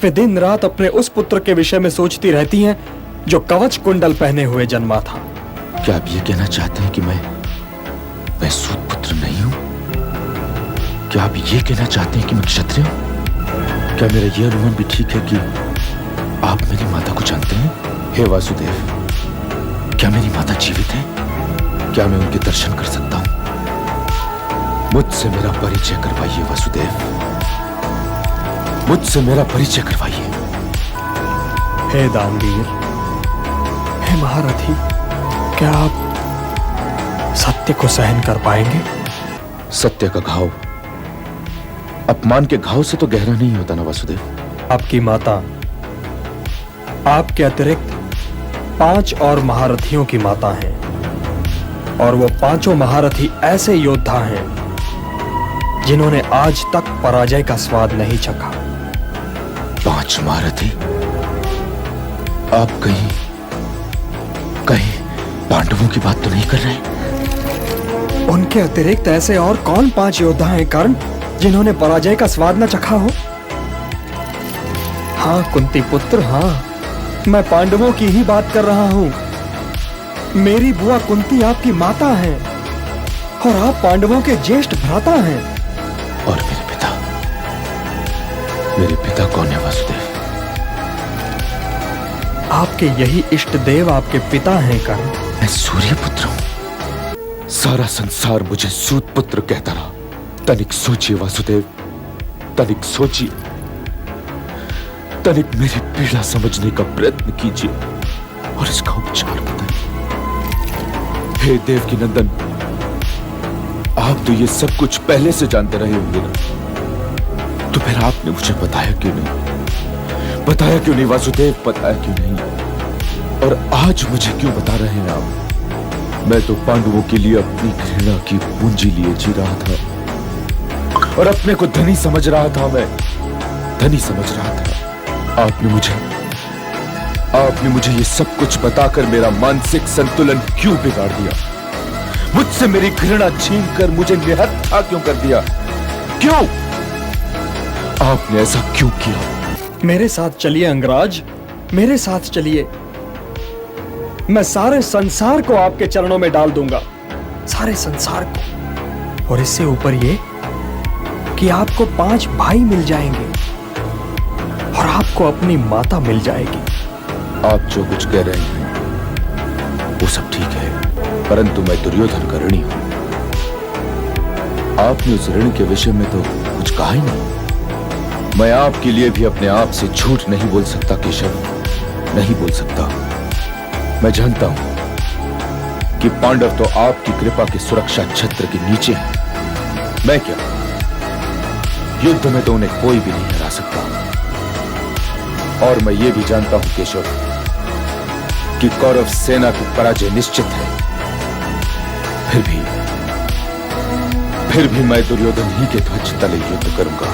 वे दिन रात अपने उस पुत्र के विषय में सोचती रहती हैं जो कवच कुंडल पहने हुए जन्मा था। क्या आप ये कहना चाहते हैं कि मैं सूत पुत्र नहीं हूं? क्या आप ये कहना चाहते हैं कि मैं क्षत्रिय हूं? क्या मेरा यह अनुमान भी ठीक है कि आप मेरी माता को जानते हैं? हे वासुदेव, क्या मेरी माता जीवित है? क्या मैं उनके दर्शन कर सकता हूं? मुझसे मेरा परिचय करवाइए वासुदेव, मुझसे मेरा परिचय करवाइए। हे दानवीर, हे महारथी, क्या आप सत्य को सहन कर पाएंगे? सत्य का घाव अपमान के घाव से तो गहरा नहीं होता ना वासुदेव। आपकी माता आपके अतिरिक्त 5 और महारथियों की माता हैं, और वो 5 महारथी ऐसे योद्धा हैं जिन्होंने आज तक पराजय का स्वाद नहीं चखा। 5 महारथी? आप कहीं पांडवों की बात तो नहीं कर रहे? उनके अतिरिक्त ऐसे और कौन 5 योद्धा हैं कर्ण जिन्होंने पराजय का स्वाद न चखा हो? हाँ कुंती पुत्र, हाँ, मैं पांडवों की ही बात कर रहा हूं। मेरी बुआ कुंती आपकी माता है और आप पांडवों के ज्येष्ठ भ्राता हैं। और मेरे पिता कौन है वासुदेव? आपके यही इष्ट देव आपके पिता हैं कर्ण। मैं सूर्य पुत्र हूं। सारा संसार मुझे सूत पुत्र कहता रहा। तनिक सोचिए वासुदेव, तनिक सोचिए, तनिक मेरी पीड़ा समझने का प्रयत्न कीजिए और इसका उपचार बताइए। हे देव की नंदन, आप तो ये सब कुछ पहले से जानते रहे होंगे ना, तो फिर आपने मुझे बताया क्यों नहीं? बताया क्यों नहीं वासुदेव, बताया क्यों नहीं? और आज मुझे क्यों बता रहे हैं आप? मैं तो पांडवों के लिए अपनी घृणा की पूंजी लिए जी रहा था और अपने को धनी समझ रहा था, मैं धनी समझ रहा था। आपने मुझे ये सब कुछ बताकर मेरा मानसिक संतुलन क्यों बिगाड़ दिया? मुझसे मेरी घृणा छीनकर मुझे निहत्था क्यों कर दिया? क्यों? आपने ऐसा क्यों किया? मेरे साथ चलिए अंगराज, मेरे साथ चलिए। मैं सारे संसार को आपके चरणों में डाल दूंगा, सारे संसार को। और इससे ऊपर ये कि आपको 5 भाई मिल जाएंगे और आपको अपनी माता मिल जाएगी। आप जो कुछ कह रहे हैं वो सब ठीक है, परंतु मैं दुर्योधन का ऋणी हूं। आपने उस ऋण के विषय में तो कुछ कहा ही नहीं। मैं आपके लिए भी अपने आप से झूठ नहीं बोल सकता केशव, नहीं बोल सकता। मैं जानता हूं कि पांडव तो आपकी कृपा के सुरक्षा छत्र के नीचे हैं। मैं क्या, युद्ध में तो उन्हें कोई भी नहीं हरा सकता। और मैं ये भी जानता हूं केशव कि कौरव सेना की पराजय निश्चित है। फिर भी मैं दुर्योधन ही के ध्वज तले युद्ध करूंगा।